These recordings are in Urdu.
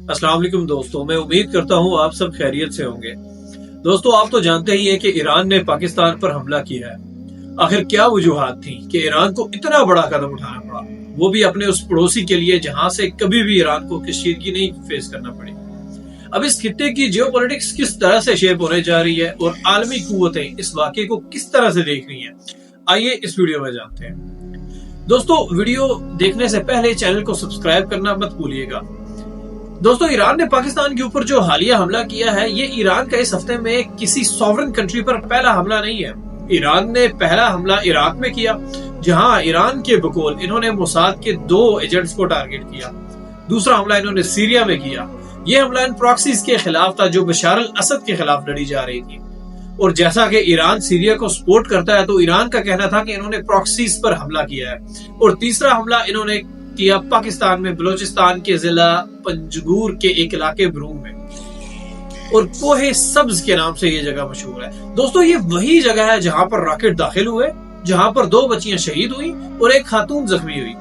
السلام علیکم دوستوں، میں امید کرتا ہوں آپ سب خیریت سے ہوں گے۔ دوستوں، آپ تو جانتے ہی ہیں کہ ایران نے پاکستان پر حملہ کیا ہے۔ آخر کیا وجوہات تھیں کہ ایران کو اتنا بڑا قدم اٹھانا پڑا، وہ بھی اپنے اس پڑوسی کے لیے جہاں سے کبھی بھی ایران کو کشیدگی نہیں فیس کرنا پڑی۔ اب اس خطے کی جیو پولیٹکس کس طرح سے شیپ ہونے جا رہی ہے اور عالمی قوتیں اس واقعے کو کس طرح سے دیکھ رہی ہیں، آئیے اس ویڈیو میں جانتے ہیں۔ دوستوں، ویڈیو دیکھنے سے پہلے چینل کو سبسکرائب کرنا مت بھولیے گا۔ دوستو، ایران نے پاکستان کے اوپر جو حالیہ حملہ کیا ہے، یہ ایران کا اس ہفتے میں کسی سوورن کنٹری پر پہلا حملہ نہیں ہے۔ ایران نے پہلا حملہ عراق میں کیا، جہاں ایران کے بقول انہوں نے موساد کے 2 ایجنٹس کو ٹارگٹ کیا۔ دوسرا حملہ انہوں نے سیریا میں کیا۔ یہ حملہ ان پراکسیز کے خلاف تھا جو بشار الاسد کے خلاف لڑی جا رہی تھی، اور جیسا کہ ایران سیریا کو سپورٹ کرتا ہے تو ایران کا کہنا تھا کہ انہوں نے پراکسیز پر حملہ کیا ہے۔ اور تیسرا حملہ انہوں نے کیا پاکستان میں بلوچستان کے ضلع پنجگور کے ایک علاقے بروم میں، اور کوہ سبز کے نام سے یہ جگہ مشہور ہے۔ دوستو، یہ وہی جگہ ہے جہاں پر راکٹ داخل ہوئے، جہاں پر 2 بچیاں شہید ہوئی اور ایک خاتون زخمی ہوئی۔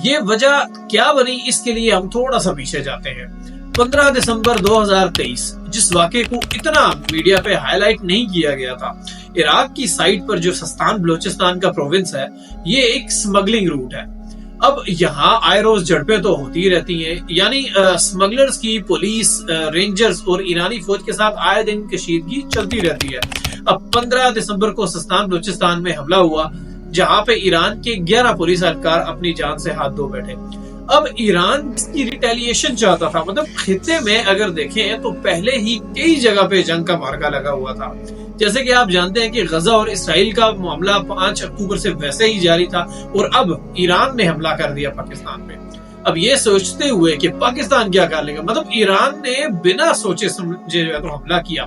یہ وجہ کیا بنی، اس کے لیے ہم تھوڑا سا پیچھے جاتے ہیں۔ 15 دسمبر 2023، جس واقعے کو اتنا میڈیا پہ ہائی لائٹ نہیں کیا گیا تھا، عراق کی سائٹ پر جو سستان بلوچستان کا پروونس ہے، یہ ایک سمگلنگ روٹ ہے۔ اب یہاں آئے روز جھڑپیں تو ہوتی رہتی ہیں، یعنی سمگلرز کی پولیس، رینجرز اور ایرانی فوج کے ساتھ آئے دن کشیدگی چلتی رہتی ہے۔ اب 15 دسمبر کو سستان بلوچستان میں حملہ ہوا، جہاں پہ ایران کے 11 پولیس اہلکار اپنی جان سے ہاتھ دھو بیٹھے۔ اب ایران اس کی ریٹیلیشن چاہتا تھا، مطلب خطے میں اگر دیکھیں تو پہلے ہی کئی جگہ پہ جنگ کا مارکا لگا ہوا تھا۔ جیسے کہ آپ جانتے ہیں کہ غزہ اور اسرائیل کا معاملہ 5 اکتوبر سے ویسے ہی جاری تھا، اور اب ایران نے حملہ کر دیا پاکستان پہ۔ اب یہ سوچتے ہوئے کہ پاکستان کیا کر لے گا، مطلب ایران نے بنا سوچے سمجھے حملہ کیا۔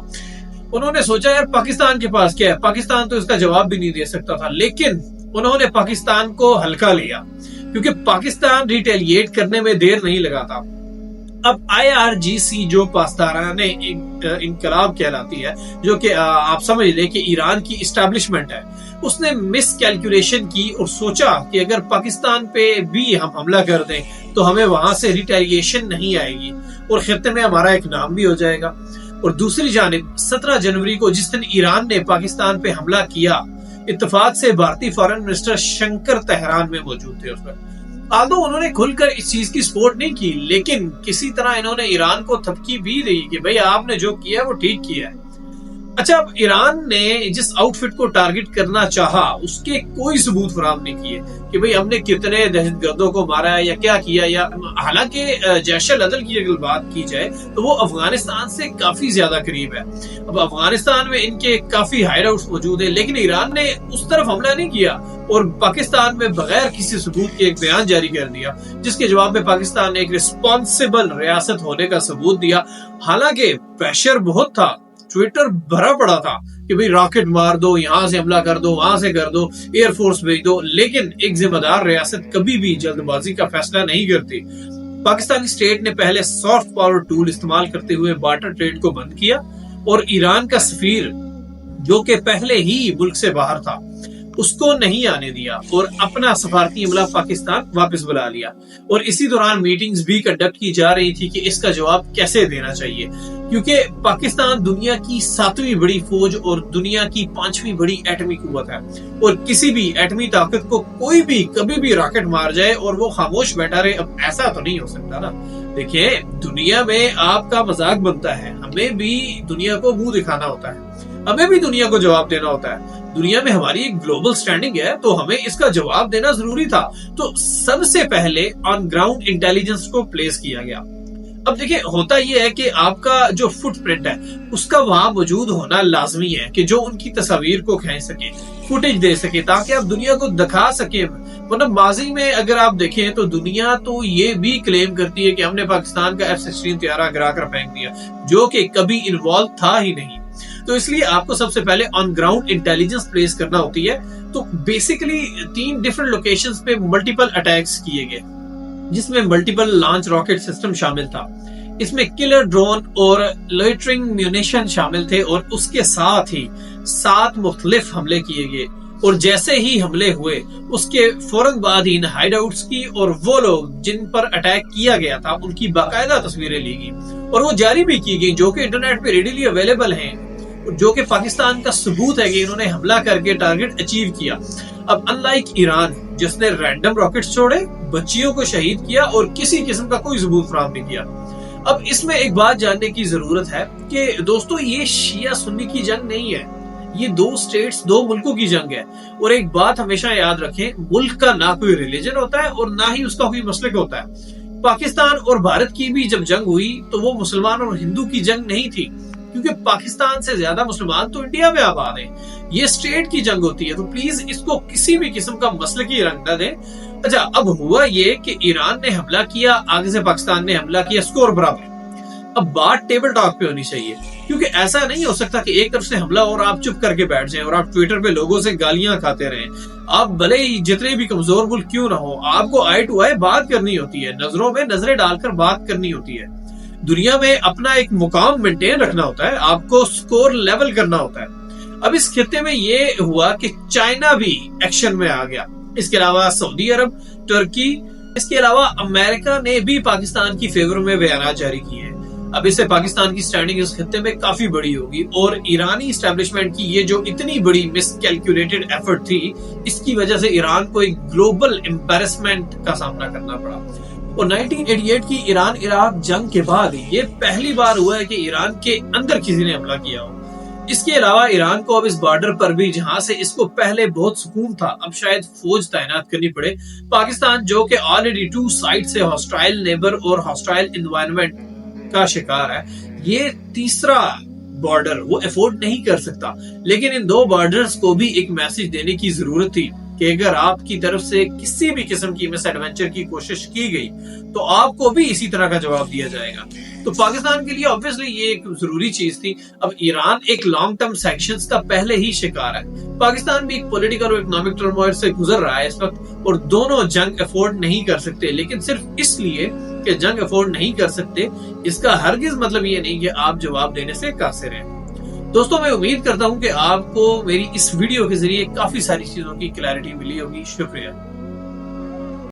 انہوں نے سوچا یار پاکستان کے پاس کیا ہے، پاکستان تو اس کا جواب بھی نہیں دے سکتا تھا، لیکن انہوں نے پاکستان کو ہلکا لیا کیونکہ پاکستان ریٹیلیٹ کرنے میں دیر نہیں لگاتا۔ اب IRGC جو پاسداران انقلاب کہلاتی ہے، جو کہ آپ سمجھ لیں کہ ایران کی اسٹیبلشمنٹ ہے، اس نے مس کیلکولیشن کی اور سوچا کہ اگر پاکستان پہ بھی ہم حملہ کر دیں تو ہمیں وہاں سے ریٹیلیشن نہیں آئے گی اور خطے میں ہمارا ایک نام بھی ہو جائے گا۔ اور دوسری جانب 17 جنوری کو جس دن ایران نے پاکستان پہ حملہ کیا، اتفاق سے بھارتی فارن منسٹر شنکر تہران میں موجود تھے اس وقت۔ آدھو انہوں نے کھل کر اس چیز کی سپورٹ نہیں کی، لیکن کسی طرح انہوں نے ایران کو تھپکی بھی دی کہ بھئی آپ نے جو کیا وہ ٹھیک کیا ہے۔ اچھا، اب ایران نے جس آؤٹ فٹ کو ٹارگٹ کرنا چاہا، اس کے کوئی ثبوت فراہم نہیں کیے کہ بھئی ہم نے کتنے دہشت گردوں کو مارا ہے یا کیا کیا، یا حالانکہ جیش العدل کی اگر بات کی جائے تو وہ افغانستان سے کافی زیادہ قریب ہے۔ اب افغانستان میں ان کے کافی ہائیڈ آؤٹس موجود ہیں، لیکن ایران نے اس طرف حملہ نہیں کیا اور پاکستان میں بغیر کسی ثبوت کے ایک بیان جاری کر دیا، جس کے جواب میں پاکستان نے ایک رسپانسیبل ریاست ہونے کا ثبوت دیا۔ حالانکہ پریشر بہت تھا، ٹویٹر بھرا پڑا تھا کہ بھئی راکٹ مار دو، یہاں سے حملہ کر دو، وہاں سے کر دو، ایئر فورس بھیج دو، لیکن ایک ذمہ دار ریاست کبھی بھی جلد بازی کا فیصلہ نہیں کرتی۔ پاکستانی اسٹیٹ نے پہلے سافٹ پاور ٹول استعمال کرتے ہوئے بارٹر ٹریڈ کو بند کیا، اور ایران کا سفیر جو کہ پہلے ہی ملک سے باہر تھا اس کو نہیں آنے دیا اور اپنا سفارتی عملہ پاکستان واپس بلا لیا۔ اور اسی دوران میٹنگز بھی کنڈکٹ کی جا رہی تھی کہ اس کا جواب کیسے دینا چاہیے، کیونکہ پاکستان دنیا کی 7ویں بڑی فوج اور دنیا کی 5ویں بڑی ایٹمی قوت ہے، اور کسی بھی ایٹمی طاقت کو کوئی بھی کبھی بھی راکٹ مار جائے اور وہ خاموش بیٹھا رہے، اب ایسا تو نہیں ہو سکتا نا۔ دیکھیں، دنیا میں آپ کا مذاق بنتا ہے، ہمیں بھی دنیا کو منہ دکھانا ہوتا ہے، ہمیں بھی دنیا کو جواب دینا ہوتا ہے۔ دنیا میں ہماری ایک گلوبل سٹینڈنگ ہے تو ہمیں اس کا جواب دینا ضروری تھا، تو سب سے پہلے آن گراؤنڈ انٹیلیجنس کو پلیس کیا گیا۔ اب دیکھیں، ہوتا یہ ہے کہ آپ کا جو فٹ پرنٹ ہے اس کا وہاں موجود ہونا لازمی ہے کہ جو ان کی تصاویر کو کھینچ سکے، فوٹیج دے سکے، تاکہ آپ دنیا کو دکھا سکیں۔ مطلب ماضی میں اگر آپ دیکھیں تو دنیا تو یہ بھی کلیم کرتی ہے کہ ہم نے پاکستان کا F-16 طیارہ گرا کر پھینک دیا، جو کہ کبھی انوالو تھا ہی نہیں۔ تو اس لیے آپ کو سب سے پہلے آن گراؤنڈ انٹیلیجنس پلیس کرنا ہوتی ہے۔ تو بیسیکلی 3 ڈیفرنٹ لوکیشنز پہ ملٹیپل اٹیکس کیے گئے، جس میں ملٹیپل لانچ راکٹ سسٹم شامل تھا۔ اس میں کلر ڈرون اور لوئٹرنگ میونیشن شامل تھے، اور اس کے ساتھ ہی 7 مختلف حملے کیے گئے اور جیسے ہی حملے ہوئے اس کے فوراً بعد ہی ہائیڈ آؤٹس کی اور وہ لوگ جن پر اٹیک کیا گیا تھا ان کی باقاعدہ تصویریں لی گئی اور وہ جاری بھی کی گئی، جو کہ انٹرنیٹ پہ ریڈیلی اویلیبل ہیں، جو کہ پاکستان کا ثبوت ہے کہ انہوں نے حملہ کر کے ٹارگٹ اچیو کیا۔ اب ان لائک ایران جس نے رینڈم راکٹس چھوڑے، بچیوں کو شہید کیا اور کسی قسم کا کوئی ثبوت فراہم نہیں کیا۔ اب اس میں ایک بات جاننے کی ضرورت ہے کہ دوستو یہ شیعہ سنی کی جنگ نہیں ہے، یہ دو سٹیٹس، دو ملکوں کی جنگ ہے۔ اور ایک بات ہمیشہ یاد رکھیں، ملک کا نہ کوئی ریلیجن ہوتا ہے اور نہ ہی اس کا کوئی مسلک ہوتا ہے۔ پاکستان اور بھارت کی بھی جب جنگ ہوئی تو وہ مسلمان اور ہندو کی جنگ نہیں تھی، کیونکہ پاکستان سے زیادہ مسلمان تو انڈیا میں آباد ہیں۔ یہ سٹیٹ کی جنگ ہوتی ہے، تو پلیز اس کو کسی بھی قسم کا مسلکی رنگ نہ دیں۔ اچھا، اب ہوا یہ کہ ایران نے حملہ کیا، آگے سے پاکستان نے حملہ کیا، سکور برابر۔ اب بات ٹیبل ٹاک پہ ہونی چاہیے، کیونکہ ایسا نہیں ہو سکتا کہ ایک طرف سے حملہ اور آپ چپ کر کے بیٹھ جائیں اور آپ ٹویٹر پہ لوگوں سے گالیاں کھاتے رہیں۔ آپ بھلے ہی جتنے بھی کمزور ملک کیوں نہ ہو، آپ کو آئی ٹو آئی بات کرنی ہوتی ہے، نظروں میں نظریں ڈال کر بات کرنی ہوتی ہے۔ دنیا میں اپنا ایک مقام مینٹین رکھنا ہوتا ہے، آپ کو سکور لیول کرنا ہوتا ہے۔ اب اس خطے میں یہ ہوا کہ چائنا بھی ایکشن میں آ گیا، اس کے علاوہ سعودی عرب، ترکی، اس کے علاوہ امریکہ نے بھی پاکستان کی فیور میں بیانات جاری کیے ہیں۔ اب اس سے پاکستان کی سٹینڈنگ اس خطے میں کافی بڑی ہوگی، اور ایرانی اسٹیبلشمنٹ کی یہ جو اتنی بڑی مس کیلکولیٹڈ ایفرٹ تھی، اس کی وجہ سے ایران کو ایک گلوبل امبیرسمنٹ کا سامنا کرنا پڑا۔ اور 1988 کی ایران عراق جنگ کے بعد یہ پہلی بار ہوا ہے کہ ایران کے اندر کسی نے حملہ کیا ہو۔ اس کے علاوہ ایران کو اب اس بارڈر پر بھی، جہاں سے اس کو پہلے بہت سکون تھا، اب شاید فوج تعینات کرنی پڑے۔ پاکستان جو کہ آلریڈی 2 سائڈ سے ہاسٹائل نیبر اور ہاسٹائل انوائرمنٹ کا شکار ہے، یہ تیسرا بارڈر وہ افورڈ نہیں کر سکتا۔ لیکن ان 2 بارڈرز کو بھی ایک میسج دینے کی ضرورت تھی کہ اگر آپ کی طرف سے کسی بھی قسم کی مس ایڈونچر کی کوشش کی گئی تو آپ کو بھی اسی طرح کا جواب دیا جائے گا۔ تو پاکستان کے لیے obviously یہ ایک ضروری چیز تھی۔ اب ایران ایک لانگ ٹرم سینکشنز کا پہلے ہی شکار ہے، پاکستان بھی ایک پولیٹیکل اور اکنامک ٹرموئل سے گزر رہا ہے اس وقت، اور دونوں جنگ افورڈ نہیں کر سکتے۔ لیکن صرف اس لیے کہ جنگ افورڈ نہیں کر سکتے، اس کا ہرگز مطلب یہ نہیں کہ آپ جواب دینے سے قاصر ہیں۔ دوستوں، میں امید کرتا ہوں کہ آپ کو میری اس ویڈیو کے ذریعے کافی ساری چیزوں کی کلیئرٹی ملی ہوگی۔ شکریہ۔